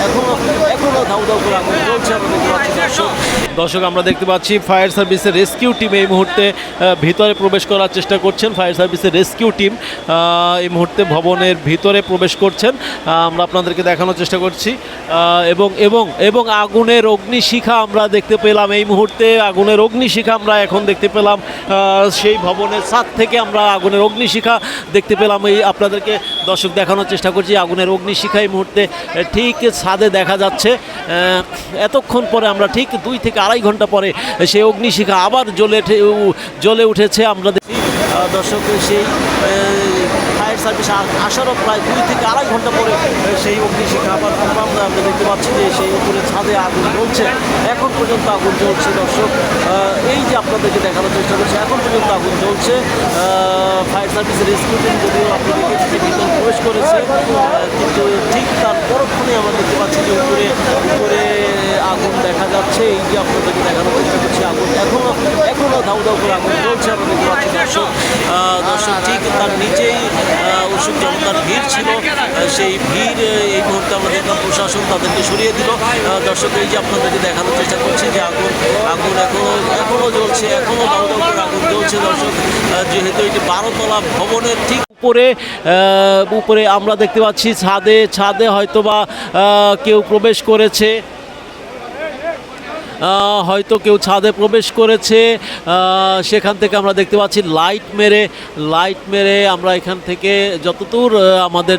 এখনো এখনো ধাউ ধাউ করে আগুন জ্বলছে। আমরা দেখতে পাচ্ছি দর্শক আমরা দেখতে পাচ্ছি ফায়ার সার্ভিসের রেস্কিউ টিম এই মুহূর্তে ভিতরে প্রবেশ করার চেষ্টা করছেন। ফায়ার সার্ভিসের রেস্কিউ টিম এই মুহূর্তে ভবনের ভিতরে প্রবেশ করছেন। আমরা আপনাদেরকে দেখানোর চেষ্টা করছি এবং এবং এবং আগুনের অগ্নিশিখা আমরা দেখতে পেলাম এই মুহূর্তে। আগুনের অগ্নিশিখা আমরা এখন দেখতে পেলাম সেই ভবনের ছাদ থেকে আমরা আগুনের অগ্নিশিখা দেখতে পেলাম। এই আপনাদেরকে দর্শক দেখানোর চেষ্টা করছি আগুনের অগ্নিশিখা এই মুহূর্তে ঠিক ছাদে দেখা যাচ্ছে। এতক্ষণ পরে আমরা ঠিক 2 থেকে আড়াই ঘন্টা পরে সেই অগ্নিশিখা আবার জ্বলে উঠেছে। আমরা দেখি দর্শক সেই ফায়ার সার্ভিস আসারও প্রায় 2 থেকে আড়াই ঘন্টা পরে সেই অগ্নিশিখা আবার আমরা দেখতে পাচ্ছি যে সেই উপরে ছাদে আগুন জ্বলছে। এখন পর্যন্ত আগুন জ্বলছে দর্শক। এই যে আপনাদেরকে দেখানোর চেষ্টা করছি এখন পর্যন্ত আগুন জ্বলছে। ফায়ার সার্ভিসের রেস্কিউ টিম যদিও আপনি দেখেছি যে ভিতরে প্রবেশ করেছে, কিন্তু ঠিক তার পরক্ষণে আমরা দেখতে পাচ্ছি যে উপরে আগুন দেখা যাচ্ছে। এই যে আপনাদেরকে দেখানোর চেষ্টা করছি আগুন এখনো ধাউ ধাউ করে আগুন জ্বলছে। আমরা দেখতে পাচ্ছি দর্শক ঠিক তার নিচেই উৎসুক জনতার ভিড় ছিল। সেই ভিড় এই মুহূর্তে আমরা দেখলাম প্রশাসন তাদেরকে সরিয়ে দিল। দর্শক এই যে আপনাদেরকে দেখানোর চেষ্টা করছি যে আগুন এখনো জ্বলছে, এখনো ধাউ ধাউ করে আগুন জ্বলছে দর্শক। যেহেতু এটি 12 তলা ভবনের ঠিক উপরে আমরা দেখতে পাচ্ছি ছাদে হয়তোবা কেউ প্রবেশ করেছে, হয়তো কেউ ছাদে প্রবেশ করেছে। সেখান থেকে আমরা দেখতে পাচ্ছি লাইট মেরে আমরা এখান থেকে যতদূর আমাদের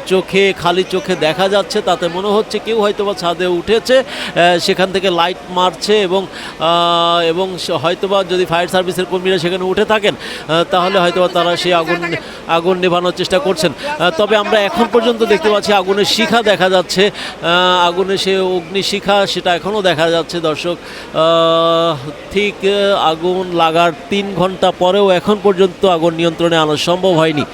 খালি চোখে দেখা যাচ্ছে তাতে মনে হচ্ছে কেউ হয়তোবা ছাদে উঠেছে, সেখান থেকে লাইট মারছে এবং হয়তোবা যদি ফায়ার সার্ভিসের কর্মীরা সেখানে উঠে থাকেন তাহলে হয়তোবা তারা সেই আগুন নেভানোর চেষ্টা করছেন। তবে আমরা এখন পর্যন্ত দেখতে পাচ্ছি আগুনের শিখা দেখা যাচ্ছে, আগুনের সে অগ্নিশিখা সেটা এখনও দেখা যাচ্ছে দর্শক। ঠিক আগুন লাগার 3 ঘন্টা পরেও এখন পর্যন্ত আগুন নিয়ন্ত্রণে আনা সম্ভব হয়নি।